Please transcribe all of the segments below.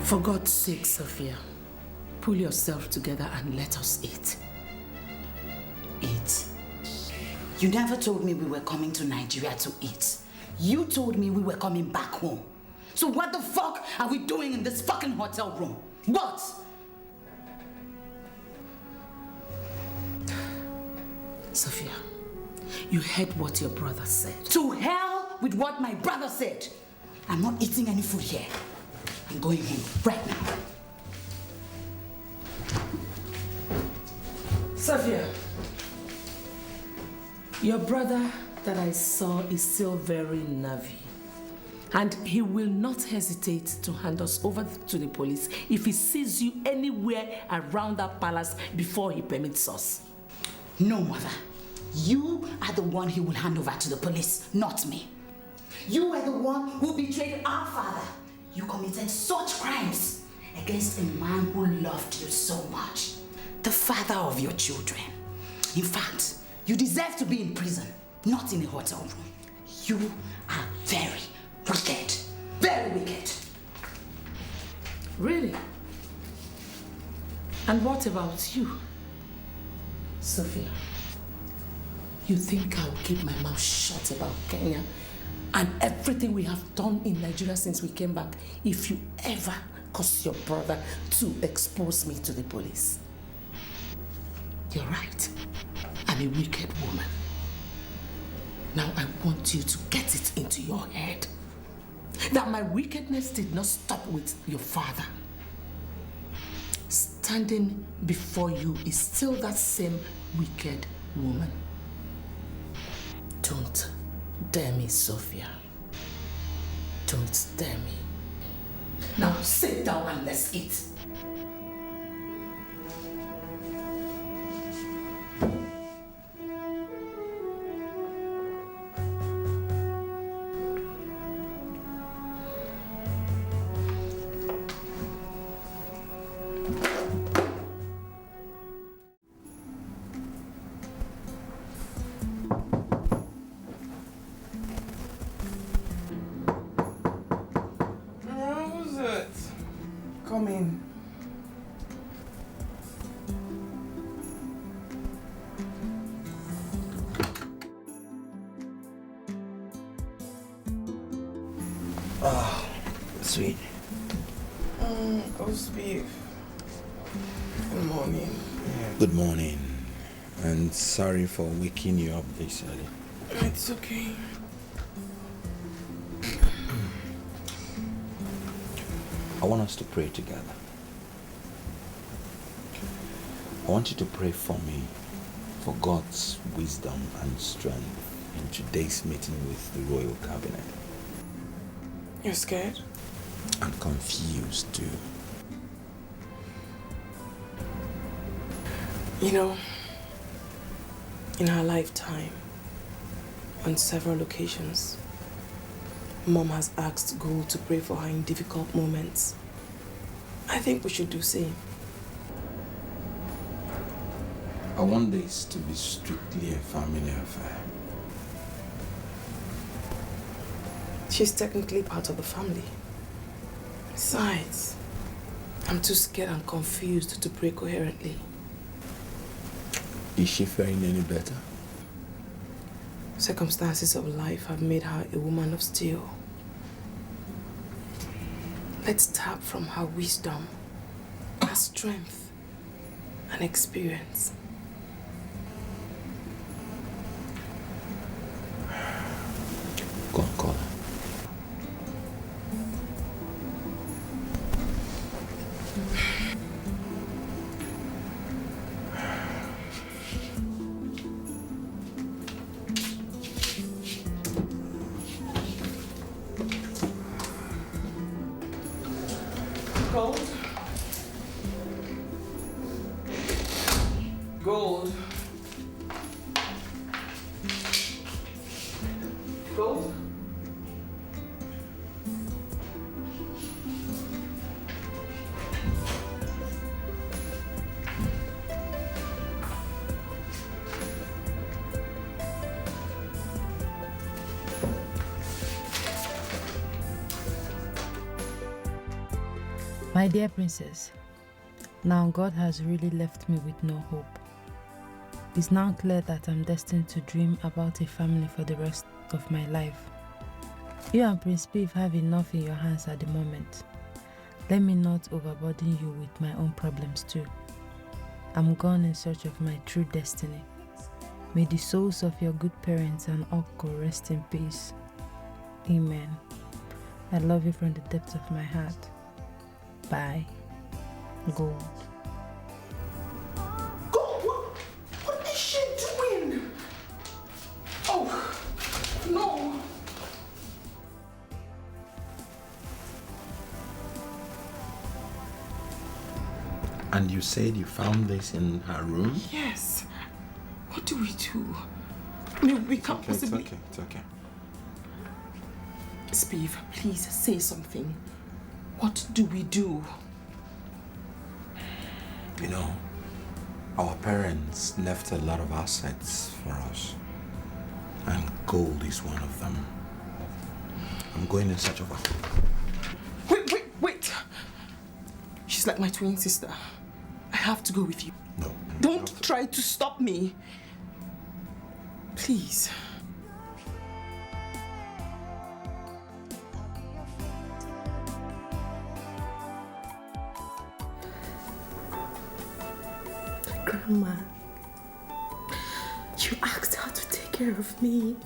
For God's sake, Sophia, pull yourself together and let us eat. Eat? You never told me we were coming to Nigeria to eat. You told me we were coming back home. So what the fuck are we doing in this fucking hotel room? What? Sophia, you heard what your brother said. To hell with what my brother said. I'm not eating any food here. I'm going home right now. Sophia, your brother that I saw is still very nervy. And he will not hesitate to hand us over to the police if he sees you anywhere around that palace before he permits us. No, mother. You are the one he will hand over to the police, not me. You were the one who betrayed our father. You committed such crimes against a man who loved you so much. The father of your children. In fact, you deserve to be in prison, not in a hotel room. You are very wicked. Very wicked. Really? And what about you, Sophia? You think I'll keep my mouth shut about Kenya and everything we have done in Nigeria since we came back if you ever cause your brother to expose me to the police? You're right. I'm a wicked woman. Now I want you to get it into your head that my wickedness did not stop with your father. Standing before you is still that same wicked woman. Don't dare me, Sophia. Don't dare me. Now sit down and let's eat. Come in. Ah, sweet. Roast beef. Good morning. Good morning. And sorry for waking you up this early. It's okay. I want us to pray together. I want you to pray for me for God's wisdom and strength in today's meeting with the Royal Cabinet. You're scared? I'm confused too. You know, in our lifetime, on several occasions, Mom has asked God to pray for her in difficult moments. I think we should do same. I want this to be strictly a family affair. She's technically part of the family. Besides, I'm too scared and confused to pray coherently. Is she faring any better? Circumstances of life have made her a woman of steel. Let's tap from her wisdom, her strength, and experience. Go on, call her. Gold? Gold? Gold? My dear princess, now God has really left me with no hope. It's now clear that I'm destined to dream about a family for the rest of my life. You and Prince Piv have enough in your hands at the moment. Let me not overburden you with my own problems too. I'm gone in search of my true destiny. May the souls of your good parents and uncle rest in peace. Amen. I love you from the depths of my heart. Bye. Gold. Gold? What is she doing? Oh, no. And you said you found this in her room? Yes. What do we do? I mean, we can't possibly... It's okay. Spiv, please say something. What do we do? You know, our parents left a lot of assets for us. And gold is one of them. I'm going in search of her. Wait! She's like my twin sister. I have to go with you. No. Don't try to stop me. Please. Grandma, you asked her to take care of me.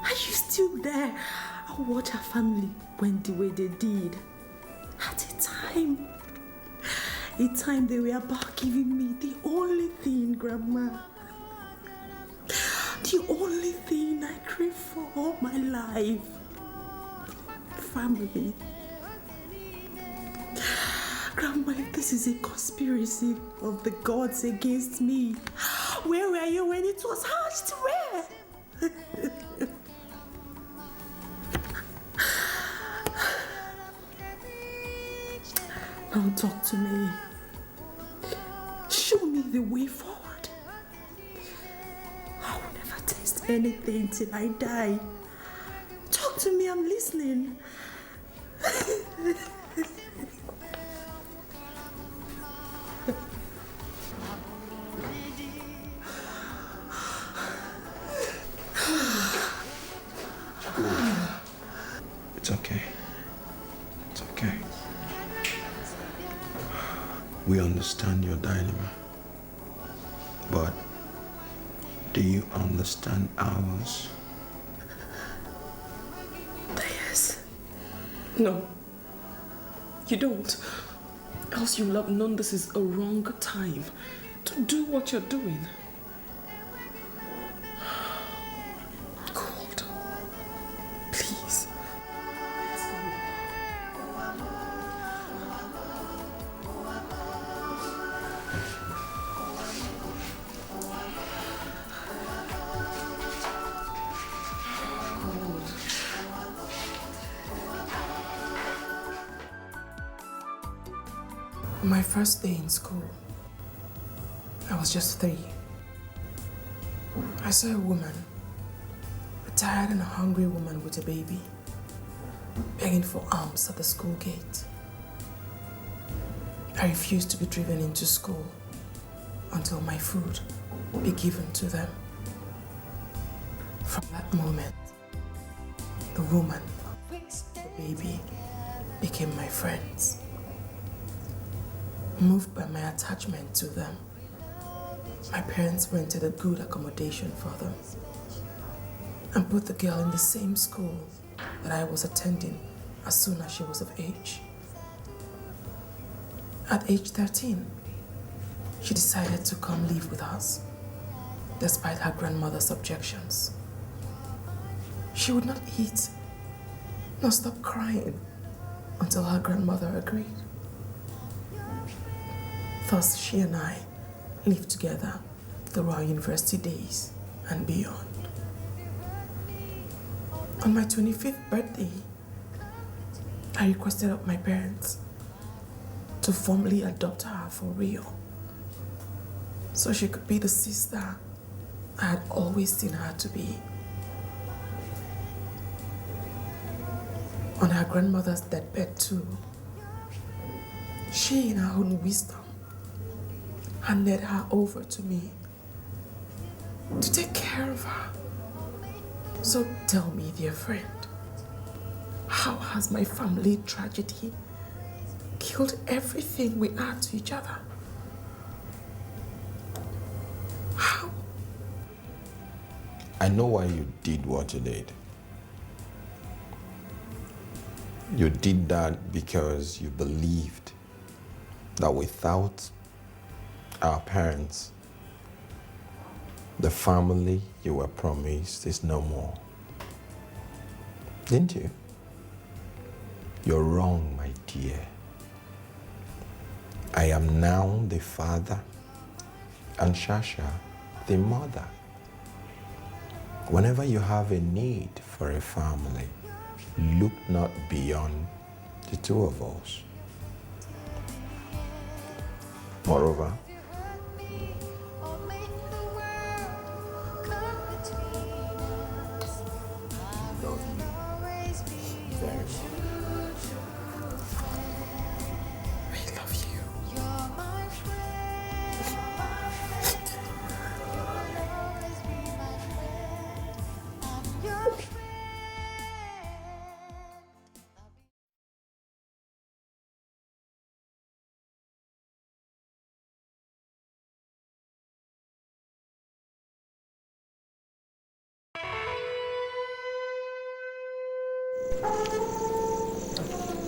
Are you still there? I watched her family went the way they did. At a time they were about giving me the only thing, Grandma. The only thing I crave for all my life. Family. Grandma, if this is a conspiracy of the gods against me, where were you when it was hatched? Where? Now talk to me. Show me the way forward. I will never taste anything till I die. Talk to me, I'm listening. It's okay. It's okay. We understand your dilemma. But do you understand ours? Yes. No. You don't. Else you will have known this is a wrong time to do what you're doing. God. Please. Let's go. My first day in school, I was just 3. I saw a woman, a tired and hungry woman with a baby, begging for alms at the school gate. I refused to be driven into school until my food be given to them. From that moment, the woman, the baby, became my friends. Moved by my attachment to them, my parents rented a good accommodation for them and put the girl in the same school that I was attending as soon as she was of age. At age 13, she decided to come live with us, despite her grandmother's objections. She would not eat, nor stop crying until her grandmother agreed. Thus, she and I lived together through our university days and beyond. On my 25th birthday, I requested of my parents to formally adopt her for real, so she could be the sister I had always seen her to be. On her grandmother's deathbed too, she, in her own wisdom, handed her over to me to take care of her. So tell me, dear friend, how has my family tragedy killed everything we add to each other? How? I know why you did what you did. You did that because you believed that without our parents, the family you were promised is no more. Didn't you? You're wrong, my dear. I am now the father and Shasha the mother. Whenever you have a need for a family, look not beyond the two of us. Moreover,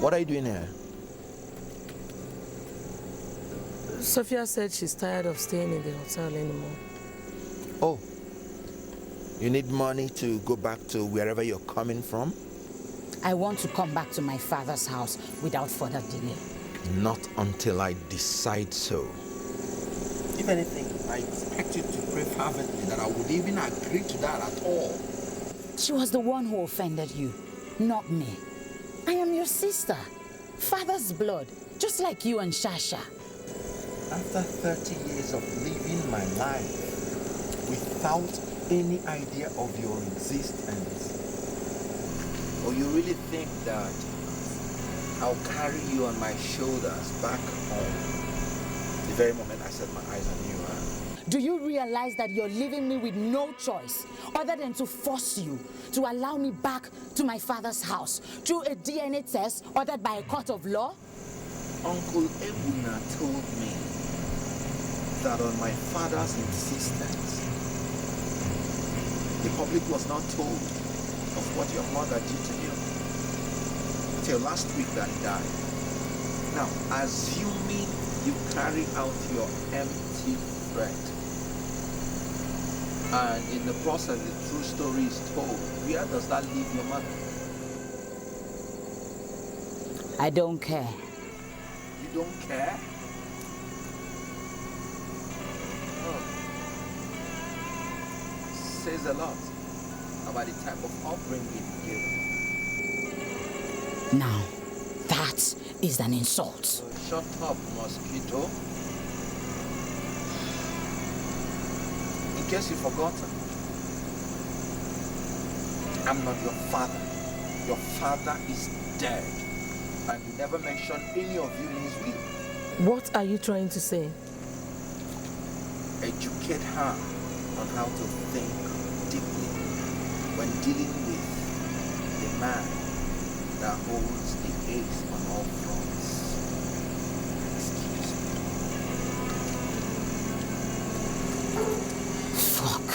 what are you doing here? Sophia said she's tired of staying in the hotel anymore. Oh, you need money to go back to wherever you're coming from? I want to come back to my father's house without further delay. Not until I decide so. If anything, I expect you to pray fervently that I would even agree to that at all. She was the one who offended you, not me. I am your sister, father's blood, just like you and Shasha. After 30 years of living my life without any idea of your existence, or you really think that I'll carry you on my shoulders back home the very moment I set my eyes on you, huh? Do you realize that you're leaving me with no choice other than to force you to allow me back to my father's house through a DNA test ordered by a court of law? Uncle Ebuna told me that on my father's insistence, the public was not told of what your mother did to you till last week that he died. Now, assuming you carry out your empty threat, and in the process the true story is told, where does that leave your mother? I don't care. You don't care? Oh. Says a lot about the type of upbringing given. Now, that is an insult. So shut up, mosquito. In case you've forgotten, I'm not your father. Your father is dead. And he never mentioned any of you in his will. What are you trying to say? Educate her on how to think deeply when dealing with the man that holds the ace on all fronts. Excuse me. Fuck.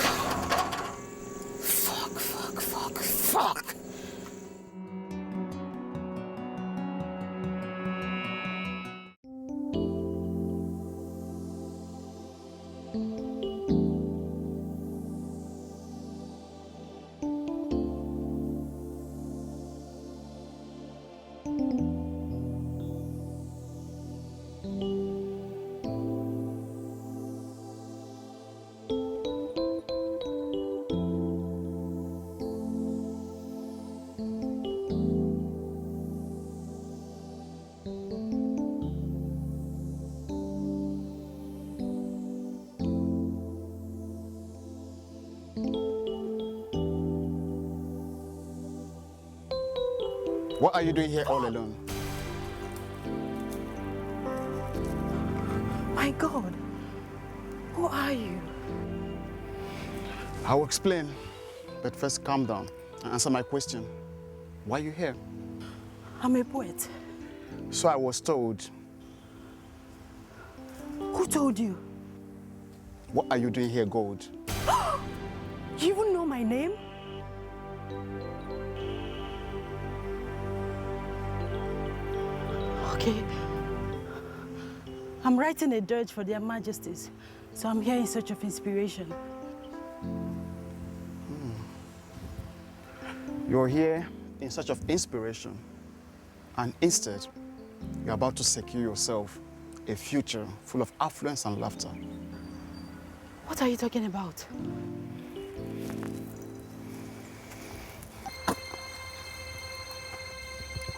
What are you doing here all alone? My God, who are you? I'll explain, but first calm down and answer my question. Why are you here? I'm a poet. So I was told. Who told you? What are you doing here, Gold? You even know my name? Okay. I'm writing a dirge for their majesties, so I'm here in search of inspiration. You're here in search of inspiration, and instead, you're about to secure yourself a future full of affluence and laughter. What are you talking about?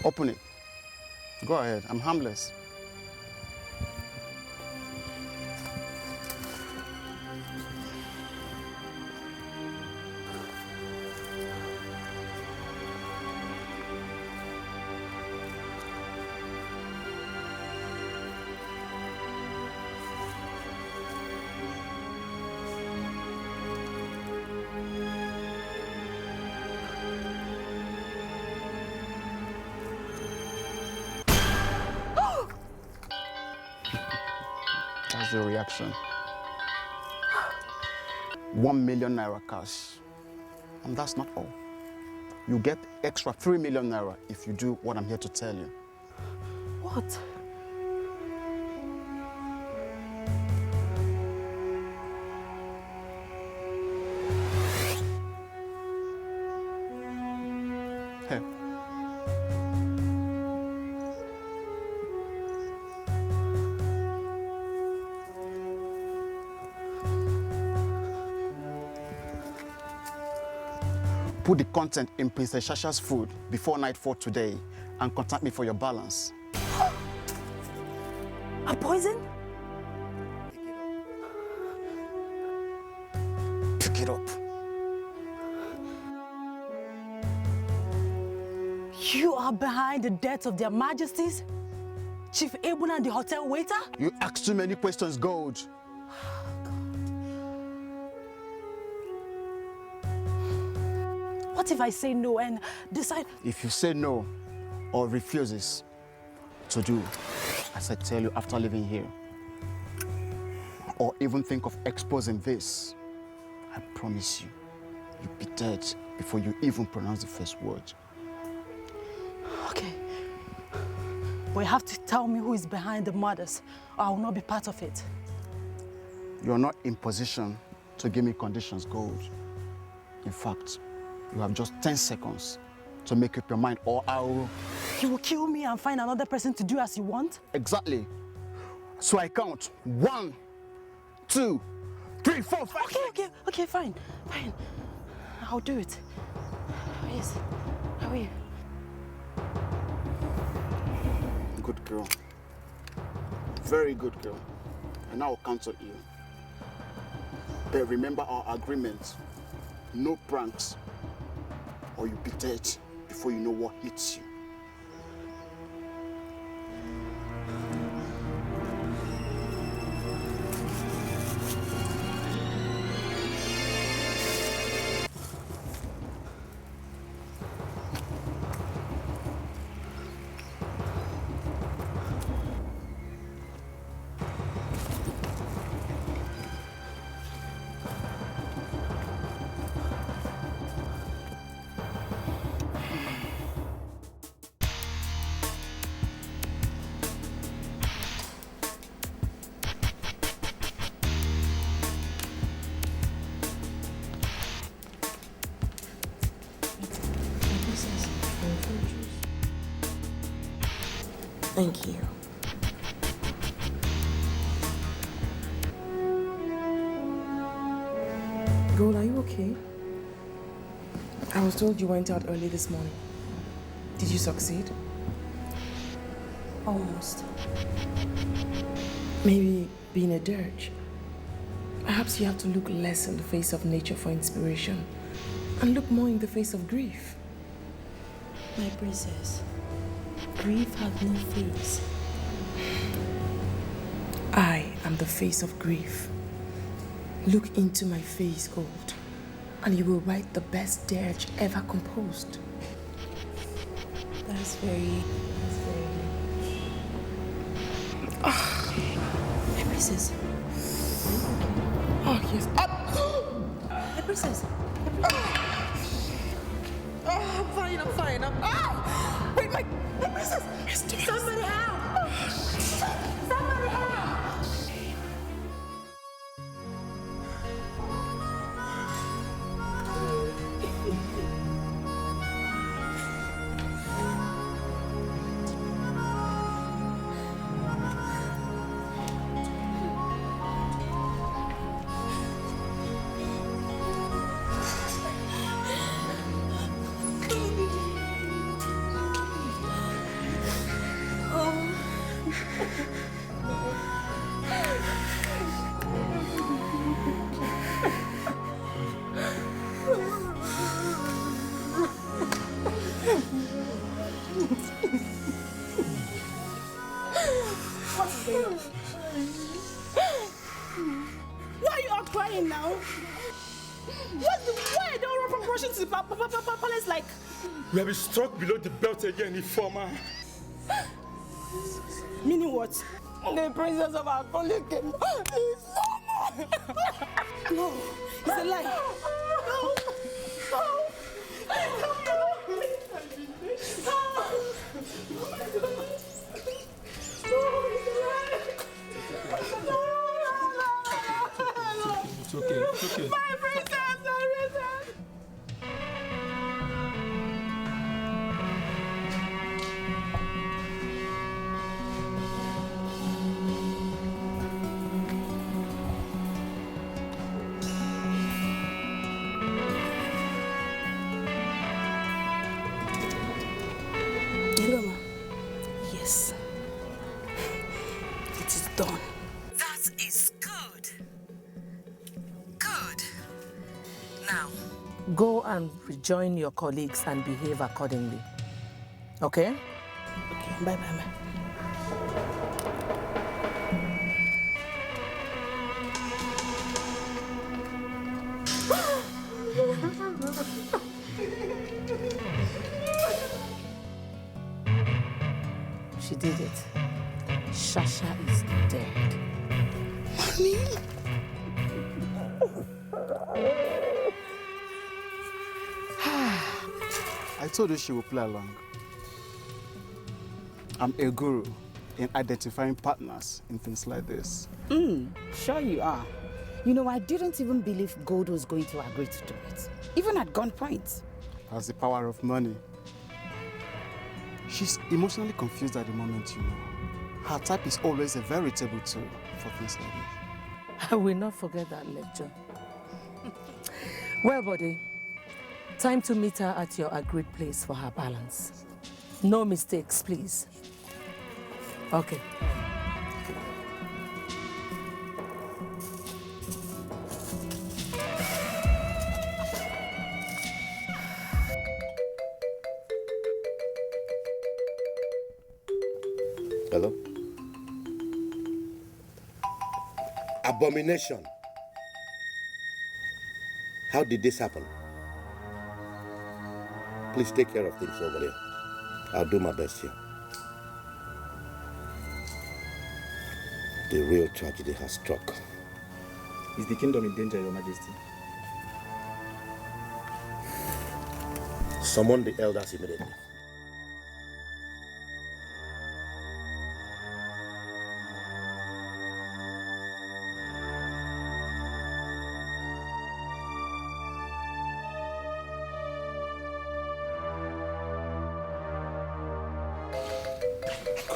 Open it. Go ahead, I'm harmless. That's the reaction. 1 million naira cash. And that's not all. You get extra 3 million naira if you do what I'm here to tell you. What? Hey. Put the content in Princess Shasha's food before nightfall today and contact me for your balance. A poison? Pick it up. You are behind the death of their majesties? Chief Ebuna, the hotel waiter? You ask too many questions, Gold. What if I say no and decide? If you say no or refuses to do as I tell you after leaving here, or even think of exposing this, I promise you, you'll be dead before you even pronounce the first word. Okay. But you have to tell me who is behind the murders, or I will not be part of it. You're not in position to give me conditions, Gold. In fact, you have just 10 seconds to make up your mind, or I will... You will kill me and find another person to do as you want? Exactly. So I count 1, 2, 3, 4, 5. Okay, fine. I'll do it. Yes. How are you? Good girl. Very good girl. And I will count on you. But remember our agreement. No pranks, or you'll be dead before you know what hits you. Thank you. Gold, are you okay? I was told you went out early this morning. Did you succeed? Almost. Maybe being a dirge. Perhaps you have to look less in the face of nature for inspiration and look more in the face of grief. My princess, grief has no face. I am the face of grief. Look into my face, Gold, and you will write the best dirge ever composed. That's very... My princess. Oh, yes. My princess. I'm fine. Wait, my princess. Somebody help! Somebody help! Why are you all crying now? Why don't run from rushing to the palace like... We have been struck below the belt again, Informer. Meaning what? The princess of our colleague came. No, it's a lie. It's okay. My princess, Hello, yes. It is done. That is good. Good. Now, Go and rejoin your colleagues and behave accordingly. Okay? Okay, bye. She did it. Shasha is dead. Mommy? I told you she would play along. I'm a guru in identifying partners in things like this. sure you are. You know, I didn't even believe Gold was going to agree to do it, even at gunpoint. That's the power of money. She's emotionally confused at the moment, you know. Her type is always a veritable tool for things like this. I will not forget that lecture. Well, buddy, time to meet her at your agreed place for her balance. No mistakes, please. Okay. Hello? Abomination. How did this happen? Please take care of things over there. I'll do my best here. The real tragedy has struck. Is the kingdom in danger, Your Majesty? Summon the elders immediately.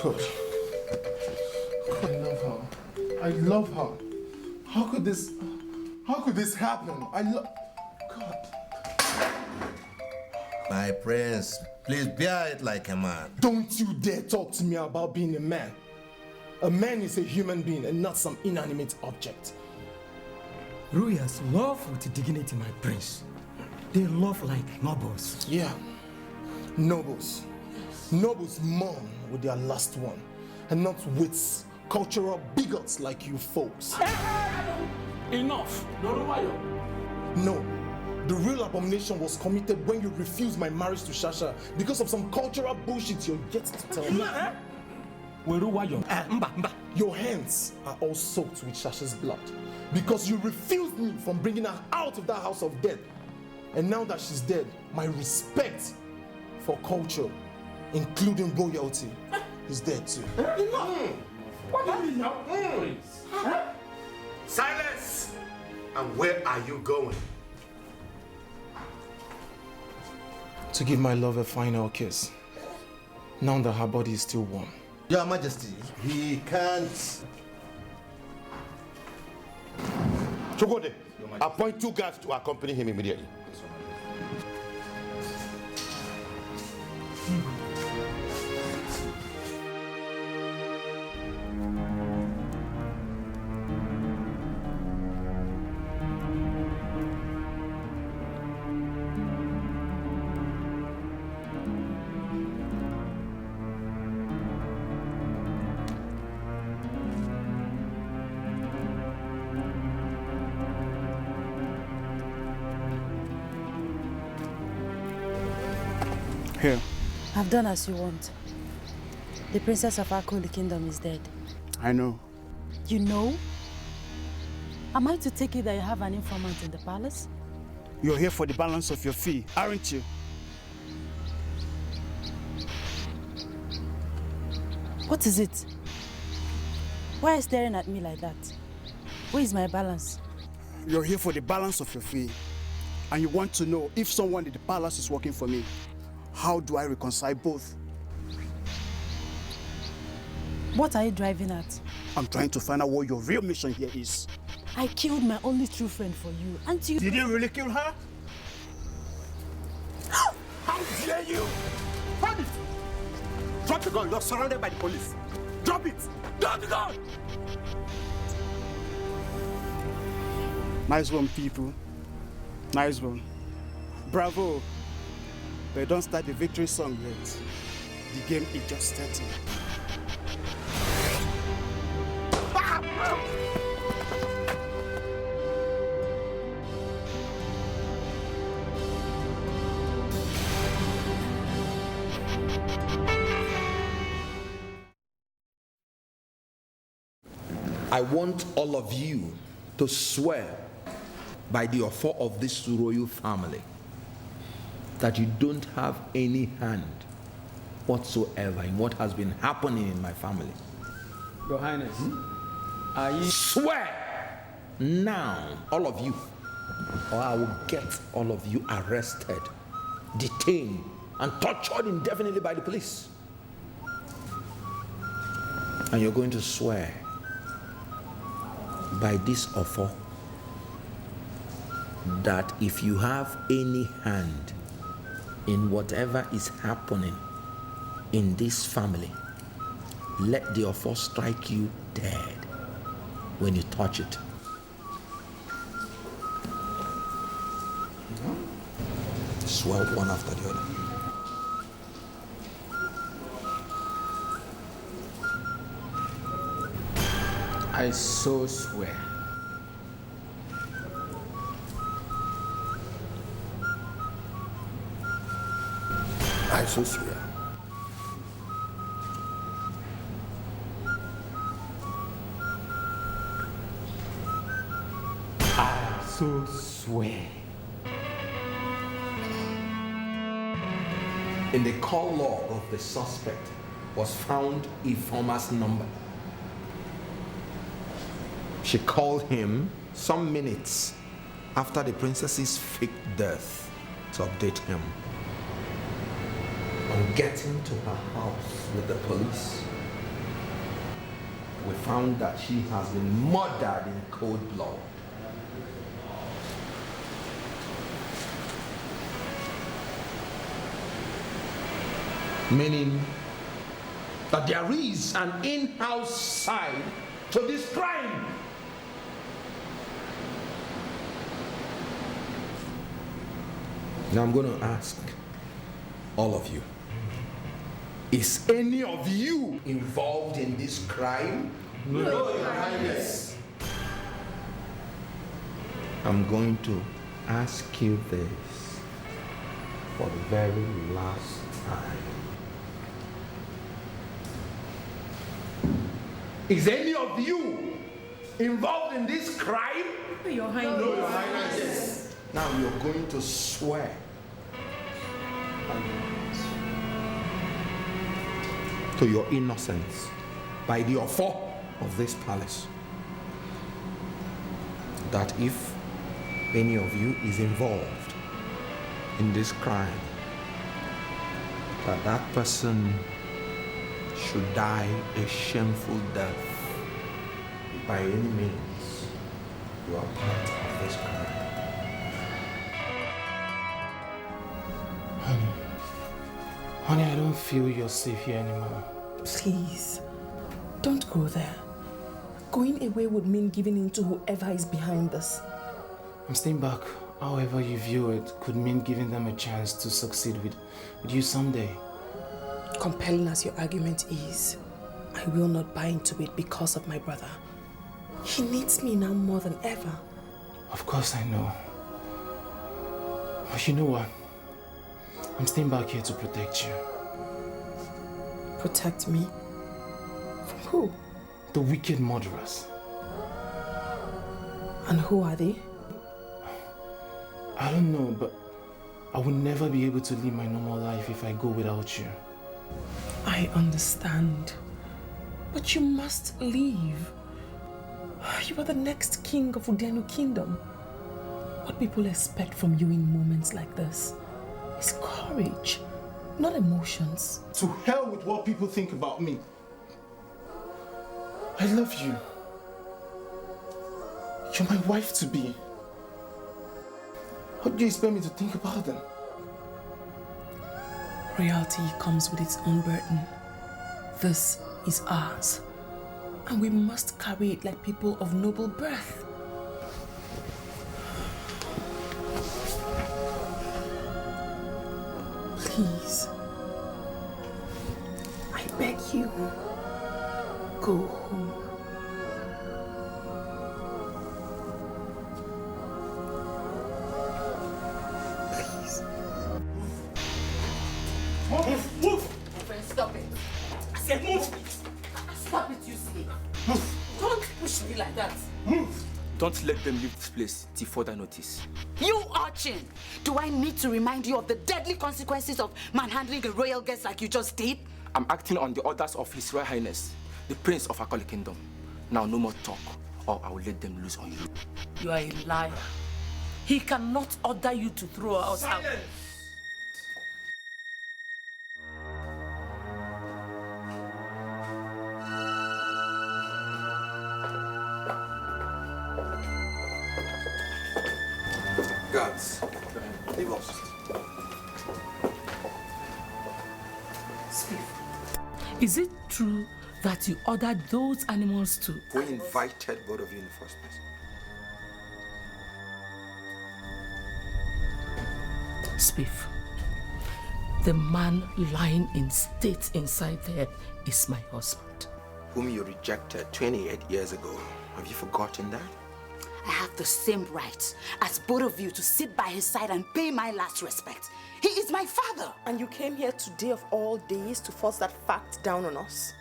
God. I love her. How could this happen? God. My prince, please bear it like a man. Don't you dare talk to me about being a man. A man is a human being and not some inanimate object. Royals love with dignity, my prince. They love like nobles. Yeah, nobles. Nobles mourn with their last one, and not wits cultural bigots like you folks. Enough. No. The real abomination was committed when you refused my marriage to Shasha because of some cultural bullshit you're yet to tell me. Your hands are all soaked with Shasha's blood because you refused me from bringing her out of that house of death. And now that she's dead, my respect for culture, including royalty, is dead too. What do you mean now? Silence! And where are you going? To give my love a final kiss, now that her body is still warm. Your Majesty, he can't. Chogode, appoint 2 guards to accompany him immediately. Here. I've done as you want. The princess of Akoli Kingdom is dead. I know. You know? Am I to take it that you have an informant in the palace? You're here for the balance of your fee, aren't you? What is it? Why are you staring at me like that? Where is my balance? You're here for the balance of your fee. And you want to know if someone in the palace is working for me. How do I reconcile both? What are you driving at? I'm trying to find out what your real mission here is. I killed my only true friend for you, and you... Did you really kill her? How dare you! Hold it! Drop the gun, you're surrounded by the police. Drop it! Drop the gun! Nice one, people. Nice one. Bravo. But don't start the victory song yet. The game is just starting. I want all of you to swear by the author of this royal family that you don't have any hand whatsoever in what has been happening in my family. Your Highness, are you... Swear now, all of you, or I will get all of you arrested, detained, and tortured indefinitely by the police. And you're going to swear by this offer that if you have any hand in whatever is happening in this family, let the offer strike you dead when you touch it. Swear one after the other. I so swear. I so swear. I so swear. In the call log of the suspect was found Ifeoma's number. She called him some minutes after the princess's fake death to update him. On getting to her house with the police, we found that she has been murdered in cold blood. Meaning that there is an in-house side to this crime. Now I'm going to ask all of you, is any of you involved in this crime No, Your Highness. I'm going to ask you this for the very last time. Is any of you involved in this crime? Your Highness. No, Your Highness. Now you're going to swear to your innocence by the author of this palace, that if any of you is involved in this crime, that person should die a shameful death. By any means, you are part of this crime. Honey, I don't feel you're safe here anymore. Please, don't go there. Going away would mean giving in to whoever is behind this. I'm staying back. However you view it could mean giving them a chance to succeed with you someday. Compelling as your argument is, I will not buy into it because of my brother. He needs me now more than ever. Of course I know. But you know what? I'm staying back here to protect you. Protect me? From who? The wicked murderers. And who are they? I don't know, but I will never be able to live my normal life if I go without you. I understand. But you must leave. You are the next king of Udiano Kingdom. What people expect from you in moments like this is courage, not emotions. To hell with what people think about me. I love you. You're my wife-to-be. What do you expect me to think about them? Royalty comes with its own burden. This is ours, and we must carry it like people of noble birth. Please, I beg you, go home. Please. Move! Stop it. I said move! Stop it, you see. Move! Don't push me like that. Move! Don't let them leave this place till further notice. You urchin! Do I need to remind you of the deadly consequences of manhandling a royal guest like you just did? I'm acting on the orders of His Royal Highness, the Prince of Akoli Kingdom. Now no more talk, or I will let them loose on you. You are a liar. He cannot order you to throw us out. Guards, leave us. Is it true that you ordered those animals to? We invited both of you in the first place. Spiff, the man lying in state inside there is my husband. Whom you rejected 28 years ago. Have you forgotten that? I have the same right as both of you to sit by his side and pay my last respect. He is my father. And you came here today of all days to force that fact down on us?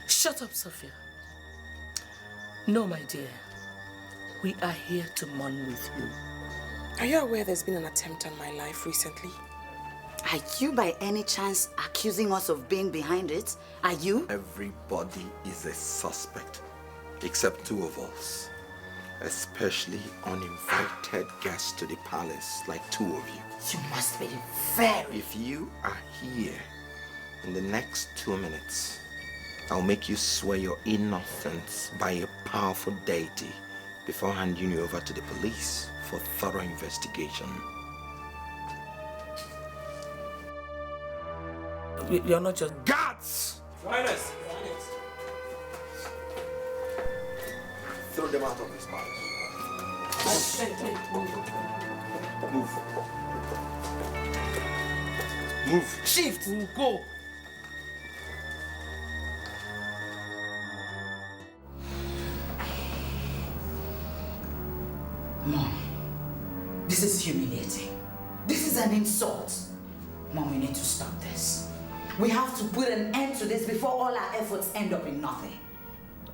Shut up, Sophia. No, my dear. We are here to mourn with you. Are you aware there's been an attempt on my life recently? Are you by any chance accusing us of being behind it? Are you? Everybody is a suspect, except two of us. Especially uninvited guests to the palace, like two of you. You must be very... If you are here in the next 2 minutes, I'll make you swear your innocence by a powerful deity before handing you over to the police for thorough investigation. You're not just... Guards! Your Highness! Throw them out of this palace. Move. Move. Shift! We'll go. Mom, this is humiliating. This is an insult. Mom, we need to stop this. We have to put an end to this before all our efforts end up in nothing.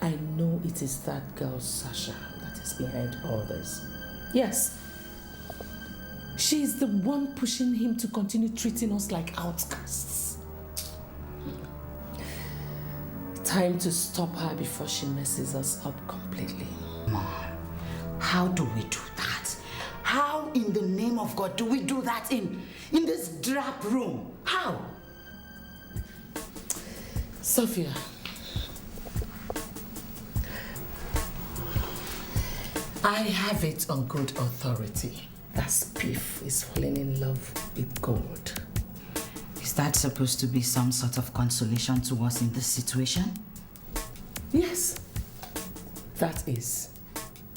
I know it is that girl, Sasha, that is behind all this. Yes. She is the one pushing him to continue treating us like outcasts. Time to stop her before she messes us up completely. Mom, how do we do that? How in the name of God do we do that in this drab room? How? Sophia, I have it on good authority that Spiff is falling in love with gold. Is that supposed to be some sort of consolation to us in this situation? Yes, that is,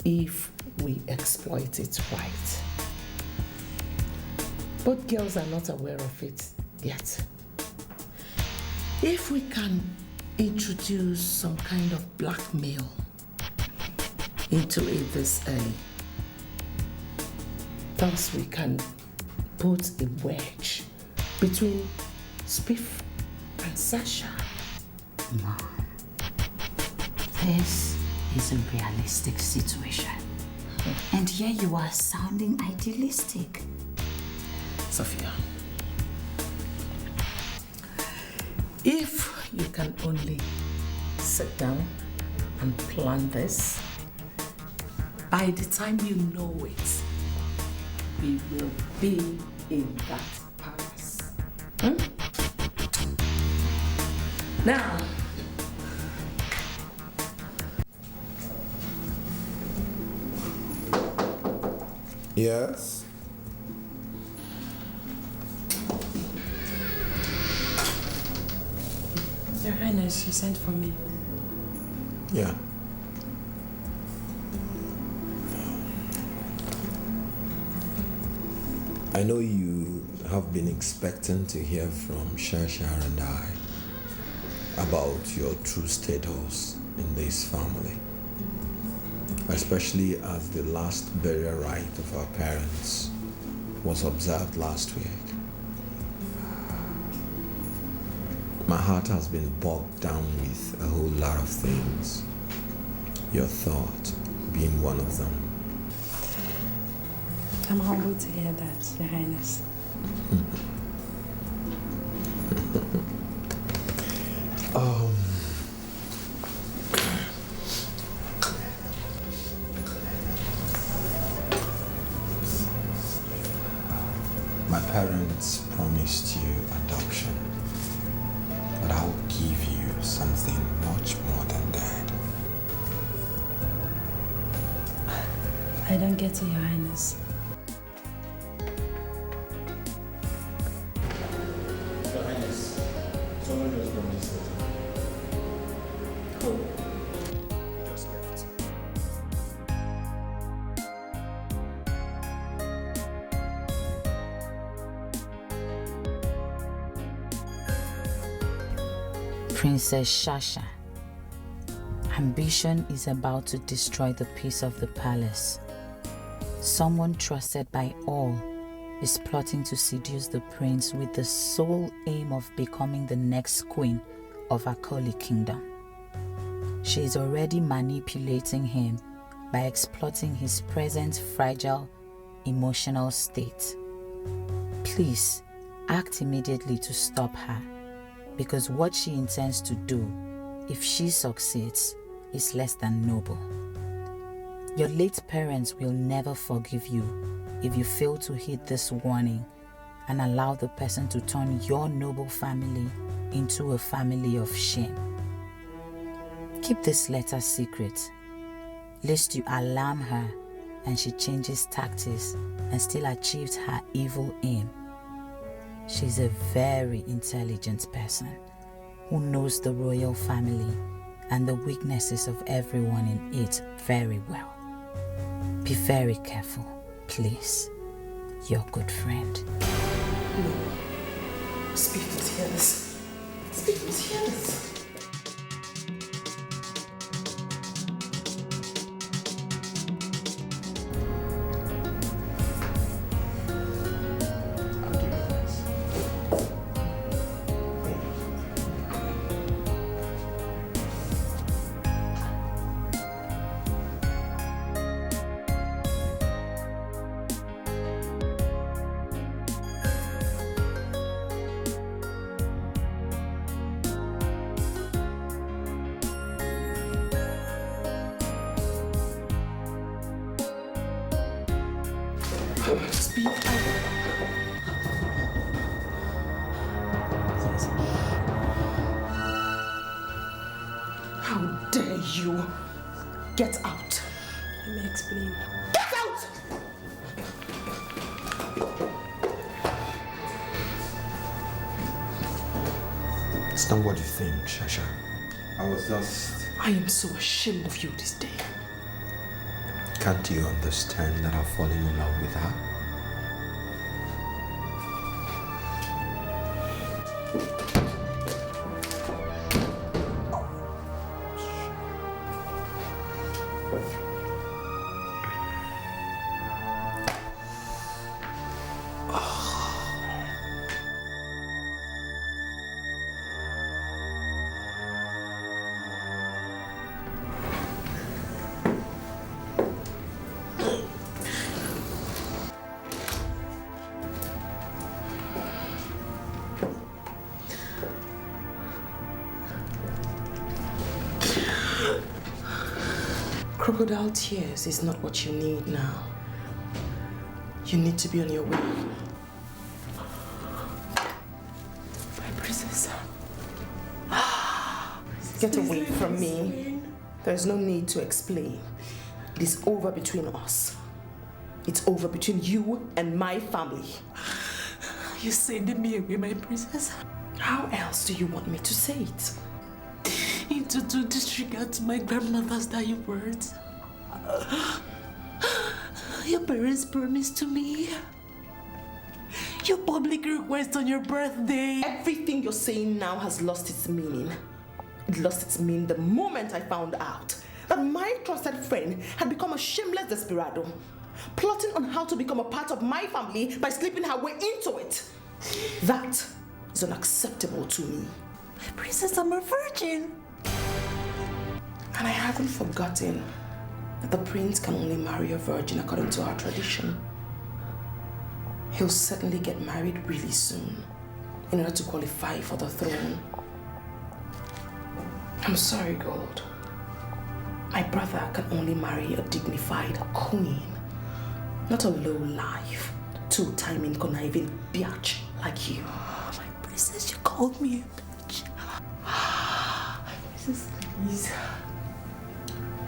if we exploit it right. But girls are not aware of it yet. If we can introduce some kind of blackmail into it this early, thus we can put a wedge between Spiff and Sasha. Mom, this is a realistic situation. And here you are sounding idealistic. Sophia, if you can only sit down and plan this, by the time you know it, we will be in that palace. Now, yes? Your Highness, you sent for me. Yeah. I know you have been expecting to hear from Shasha and I about your true status in this family, especially as the last burial rite of our parents was observed last week. My heart has been bogged down with a whole lot of things, your thought being one of them. I'm humbled to hear that, Your Highness. My parents promised you adoption, but I will give you something much more than that. I don't get it, Your Highness. Your Highness, someone just brought this letter. Who? He just left. Princess Shasha. Ambition is about to destroy the peace of the palace. Someone trusted by all is plotting to seduce the prince with the sole aim of becoming the next queen of Akoli Kingdom. She is already manipulating him by exploiting his present fragile emotional state. Please act immediately to stop her, because what she intends to do, if she succeeds, is less than noble. Your late parents will never forgive you if you fail to heed this warning and allow the person to turn your noble family into a family of shame. Keep this letter secret, lest you alarm her and she changes tactics and still achieves her evil aim. She's a very intelligent person who knows the royal family and the weaknesses of everyone in it very well. Be very careful, please. Your good friend. no. Speak to hear this. Speak to hear this. Speak. How dare you? Get out. Let me explain. Get out! It's not what you think, Shasha. I was just... I am so ashamed of you this day. Can't you understand that I've fallen in love with her? Crocodile tears is not what you need now. You need to be on your way. My princess. Get away from me. There's no need to explain. It is over between us. It's over between you and my family. You sending me away, my princess? How else do you want me to say it? Into disregard to my grandmother's dying words. Your parents promised to me. Your public request on your birthday. Everything you're saying now has lost its meaning. It lost its meaning the moment I found out that my trusted friend had become a shameless desperado, plotting on how to become a part of my family by slipping her way into it. That is unacceptable to me. My princess, I'm a virgin. And I haven't forgotten that the prince can only marry a virgin according to our tradition. He'll certainly get married really soon in order to qualify for the throne. I'm sorry, Gold. My brother can only marry a dignified queen, not a low-life, two-timing, conniving biatch like you. My princess, you called me a bitch. Princess, please.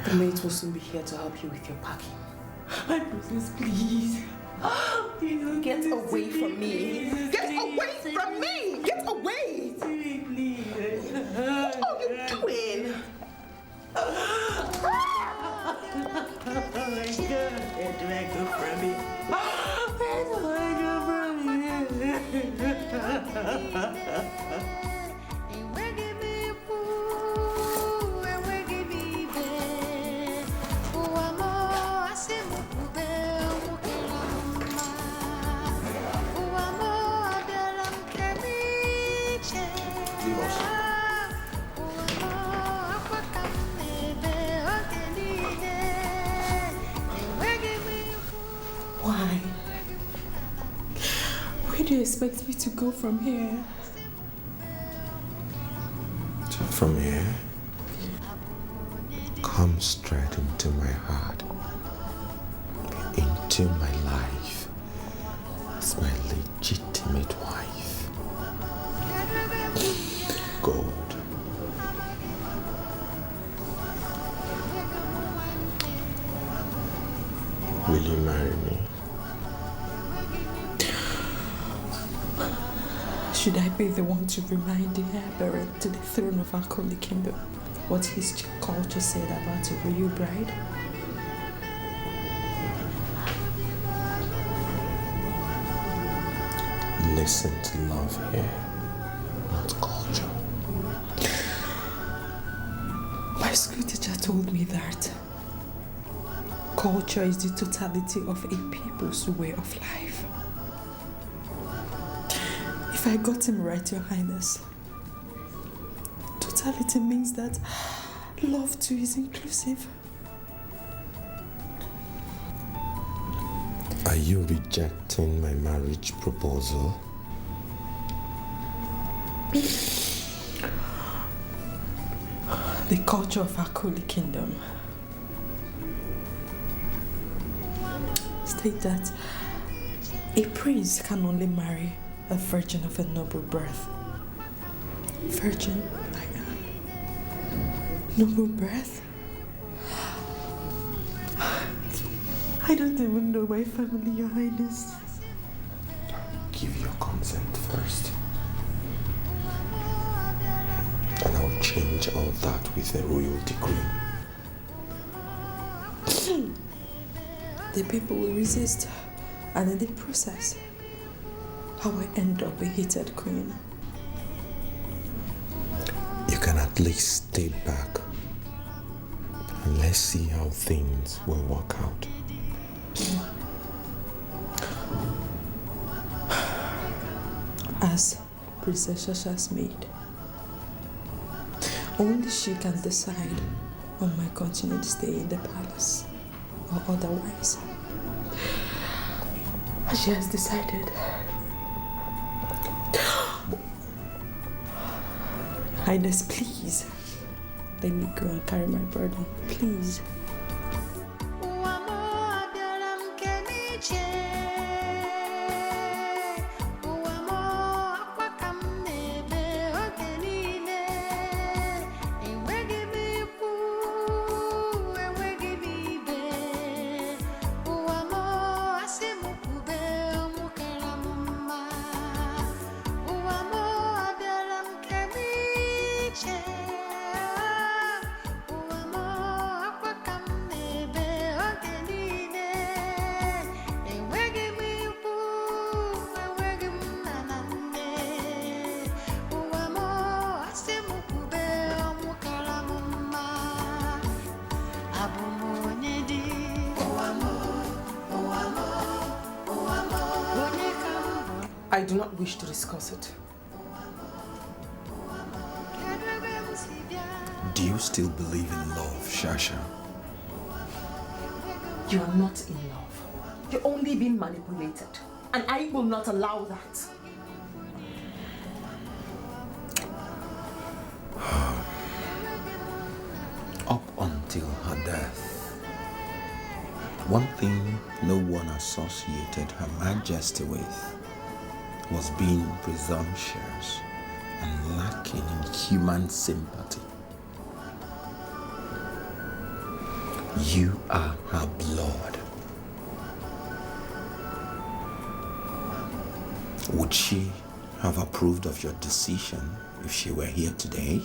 The maids will soon be here to help you with your packing. My princess, please. Get away from me. Get away from me. Get away. Please. What are you doing? Oh my God. Where do I go from here? Where do I go from here? Why? Where do you expect me to go from here? From here, come straight into my heart, into my life as my legitimate wife. Gold. Will you marry me? Should I be the one to remind the heir apparent to the throne of our holy kingdom what his culture said about a real bride? Listen to love here, not culture. My school teacher told me that culture is the totality of a people's way of life. If I got him right, Your Highness, totality means that love too is inclusive. Are you rejecting my marriage proposal? The culture of our holy kingdom state that A prince can only marry a virgin of a noble birth. Virgin like that. Noble birth? I don't even know my family, Your Highness. Give your consent first. And I'll change all that with a royal decree. The people will resist, and in the process, I will end up a hated queen. You can at least stay back and let's see how things will work out. As Princess Shasha's maid, only she can decide on my continued stay in the palace or otherwise. She has decided. Highness, please. Let me go and carry my burden, please. I do not wish to discuss it. Do you still believe in love, Shasha? You are not in love. You're only being manipulated. And I will not allow that. Up until her death, one thing no one associated Her Majesty with was being presumptuous and lacking in human sympathy. You are her blood. Would she have approved of your decision if she were here today?